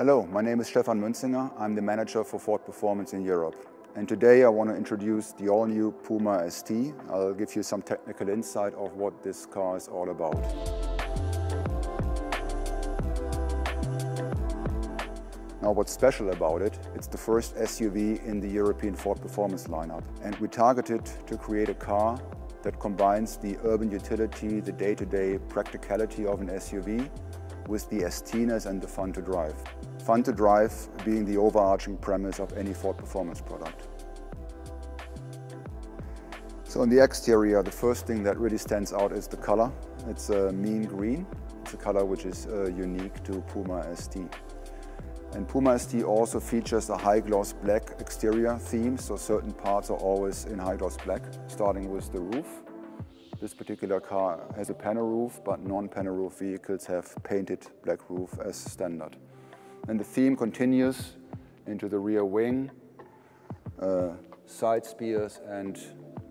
Hello, my name is Stefan Münzinger. I'm the manager for Ford Performance in Europe. And today I want to introduce the all-new Puma ST. I'll give you some technical insight of what this car is all about. Now what's special about it, it's the first SUV in the European Ford Performance lineup. And we targeted to create a car that combines the urban utility, the day-to-day practicality of an SUV with the ST-ness and the fun to drive. Fun to drive being the overarching premise of any Ford Performance product. So on the exterior, the first thing that really stands out is the color. It's a mean green. It's a color which is unique to Puma ST. And Puma ST also features a high gloss black exterior theme, so certain parts are always in high gloss black, starting with the roof. This particular car has a panel roof, but non-panel roof vehicles have painted black roof as standard. And the theme continues into the rear wing, side spears and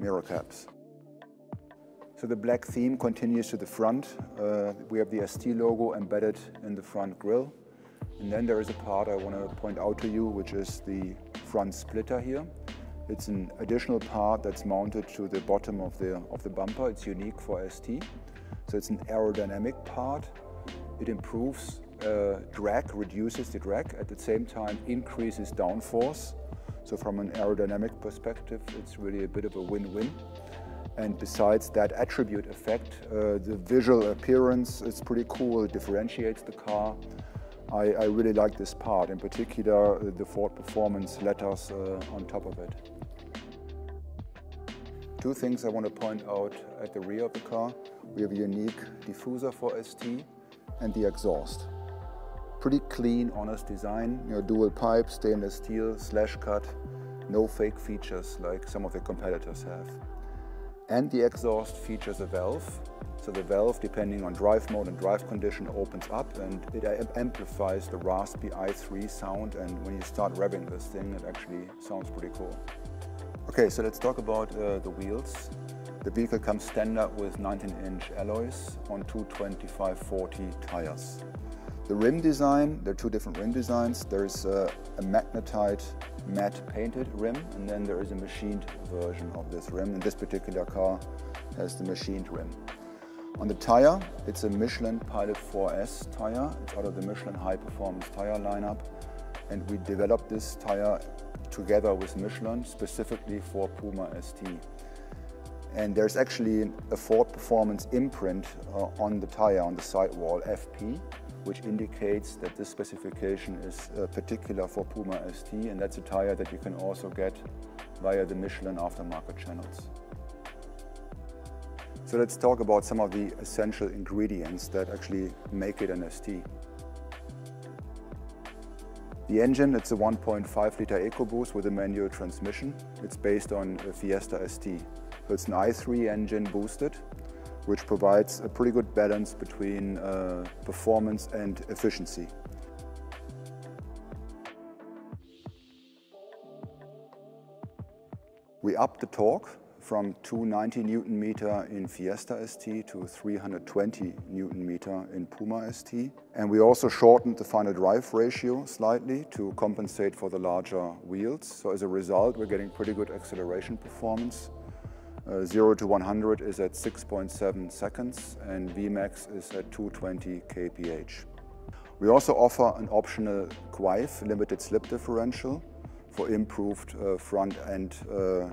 mirror caps. So the black theme continues to the front. We have the ST logo embedded in the front grille. And then there is a part I want to point out to you, which is the front splitter here. It's an additional part that's mounted to the bottom of the bumper. It's unique for ST. So it's an aerodynamic part. It improves drag, reduces the drag, at the same time increases downforce. So from an aerodynamic perspective, it's really a bit of a win-win. And besides that attribute effect, the visual appearance is pretty cool. It differentiates the car. I really like this part, in particular the Ford Performance letters on top of it. Two things I want to point out at the rear of the car. We have a unique diffuser for ST and the exhaust. Pretty clean, honest design, dual pipe, stainless steel, slash cut, no fake features like some of the competitors have. And the exhaust features a valve. So the valve, depending on drive mode and drive condition, opens up and it amplifies the raspy i3 sound, and when you start revving this thing, it actually sounds pretty cool. Okay, so let's talk about the wheels. The vehicle comes standard with 19-inch alloys on 225/40 tires. The rim design, there are two different rim designs. There's a magnetite matte painted rim, and then there is a machined version of this rim, and this particular car has the machined rim. On the tire, it's a Michelin Pilot 4S tire. It's out of the Michelin High Performance tire lineup, and we developed this tire together with Michelin specifically for Puma ST. And there's actually a Ford Performance imprint on the tire, on the sidewall, FP, which indicates that this specification is particular for Puma ST, and that's a tire that you can also get via the Michelin aftermarket channels. So let's talk about some of the essential ingredients that actually make it an ST. The engine, it's a 1.5 liter EcoBoost with a manual transmission. It's based on a Fiesta ST. So it's an i3 engine boosted, which provides a pretty good balance between performance and efficiency. We upped the torque from 290 Newton meter in Fiesta ST to 320 Newton meter in Puma ST. And we also shortened the final drive ratio slightly to compensate for the larger wheels. So as a result, we're getting pretty good acceleration performance. 0 to 100 is at 6.7 seconds and Vmax is at 220 kph. We also offer an optional QAIF limited slip differential for improved front end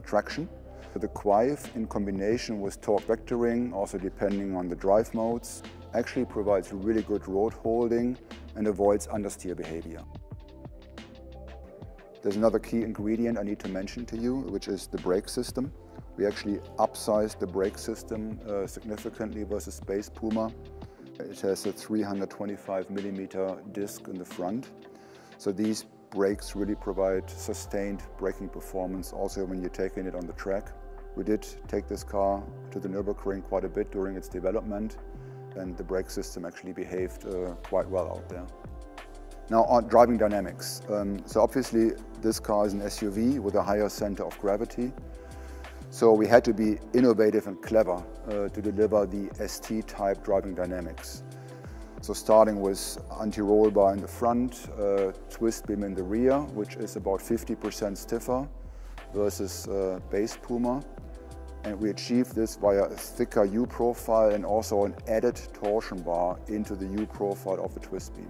traction. The QAIF in combination with torque vectoring, also depending on the drive modes, actually provides really good road holding and avoids understeer behavior. There's another key ingredient I need to mention to you, which is the brake system. We actually upsized the brake system significantly versus base Puma. It has a 325mm disc in the front. So these brakes really provide sustained braking performance also when you're taking it on the track. We did take this car to the Nürburgring quite a bit during its development, and the brake system actually behaved quite well out there. Now on driving dynamics. So obviously this car is an SUV with a higher center of gravity. So we had to be innovative and clever to deliver the ST-type driving dynamics. So starting with anti-roll bar in the front, twist beam in the rear, which is about 50% stiffer versus base Puma. And we achieve this via a thicker U-profile and also an added torsion bar into the U-profile of the twist beam.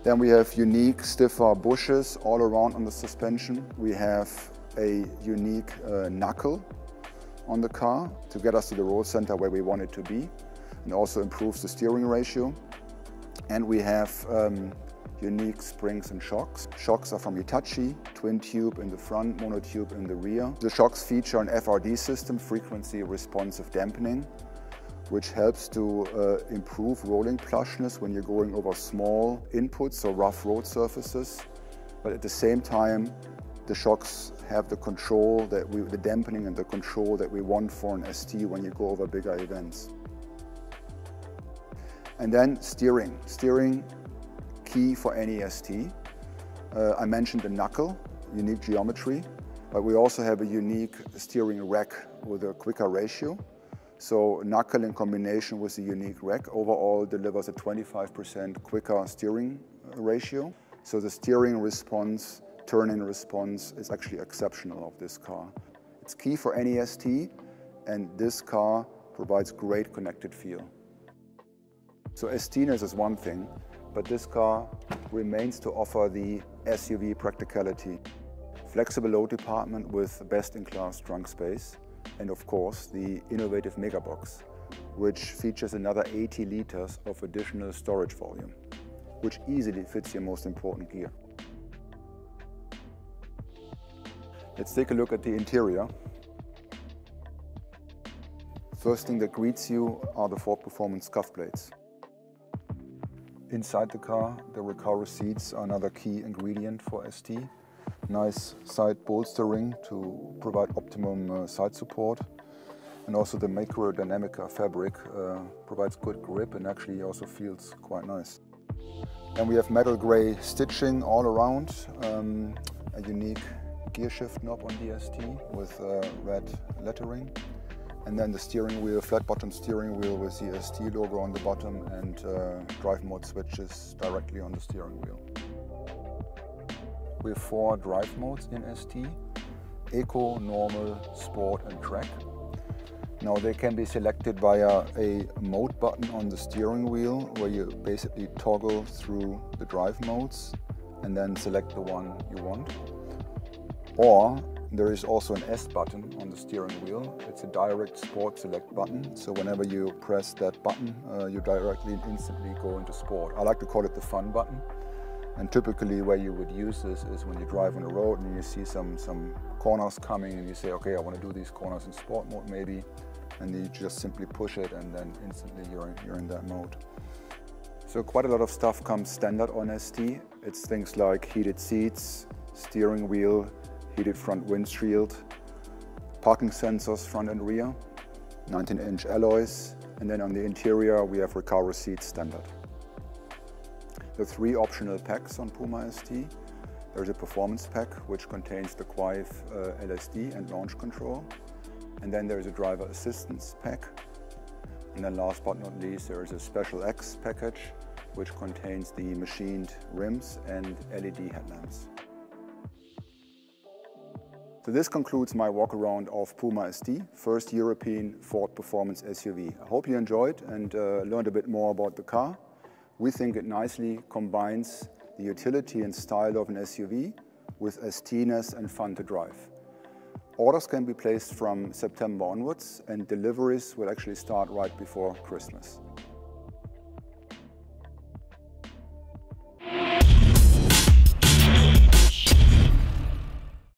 Then we have unique stiffer bushes all around on the suspension. We have a unique knuckle on the car to get us to the roll center where we want it to be, and also improves the steering ratio. And we have unique springs and shocks. Shocks are from Hitachi, twin tube in the front, monotube in the rear. The shocks feature an FRD system, frequency responsive dampening, which helps to improve rolling plushness when you're going over small inputs, so rough road surfaces. But at the same time, the shocks have the control the dampening and the control that we want for an ST when you go over bigger events. And then steering. Steering, key for any ST. I mentioned the knuckle, unique geometry, but we also have a unique steering rack with a quicker ratio. So knuckle in combination with the unique rack overall delivers a 25% quicker steering ratio. So the steering response, turn-in response is actually exceptional of this car. It's key for any ST, and this car provides great connected feel. So ST-ness is one thing, but this car remains to offer the SUV practicality. Flexible load department with best-in-class trunk space, and of course the innovative Megabox, which features another 80 liters of additional storage volume, which easily fits your most important gear. Let's take a look at the interior. First thing that greets you are the Ford Performance scuff plates. Inside the car, the recaro seats are another key ingredient for ST. Nice side bolstering to provide optimum side support. And also the Microdynamica fabric provides good grip and actually also feels quite nice. And we have metal grey stitching all around, a unique gear shift knob on the ST with red lettering. And then the steering wheel, flat bottom steering wheel with the ST logo on the bottom, and drive mode switches directly on the steering wheel. We have 4 drive modes in ST: Eco, Normal, Sport and Track. Now they can be selected via a mode button on the steering wheel, where you basically toggle through the drive modes and then select the one you want. Or there is also an S button on the steering wheel. It's a direct sport select button. So whenever you press that button, you directly and instantly go into sport. I like to call it the fun button. And typically where you would use this is when you drive on the road and you see some corners coming and you say, okay, I want to do these corners in sport mode maybe. And you just simply push it and then instantly you're in that mode. So quite a lot of stuff comes standard on ST. It's things like heated seats, steering wheel, heated front windshield, parking sensors front and rear, 19-inch alloys, and then on the interior we have recaro seats standard. There are 3 optional packs on Puma ST. There's a performance pack which contains the Quive LSD and launch control, and then there's a driver assistance pack, and then last but not least there is a Special X package which contains the machined rims and LED headlamps. So this concludes my walk around of Puma ST, first European Ford Performance SUV. I hope you enjoyed and learned a bit more about the car. We think it nicely combines the utility and style of an SUV with ST-ness and fun to drive. Orders can be placed from September onwards, and deliveries will actually start right before Christmas.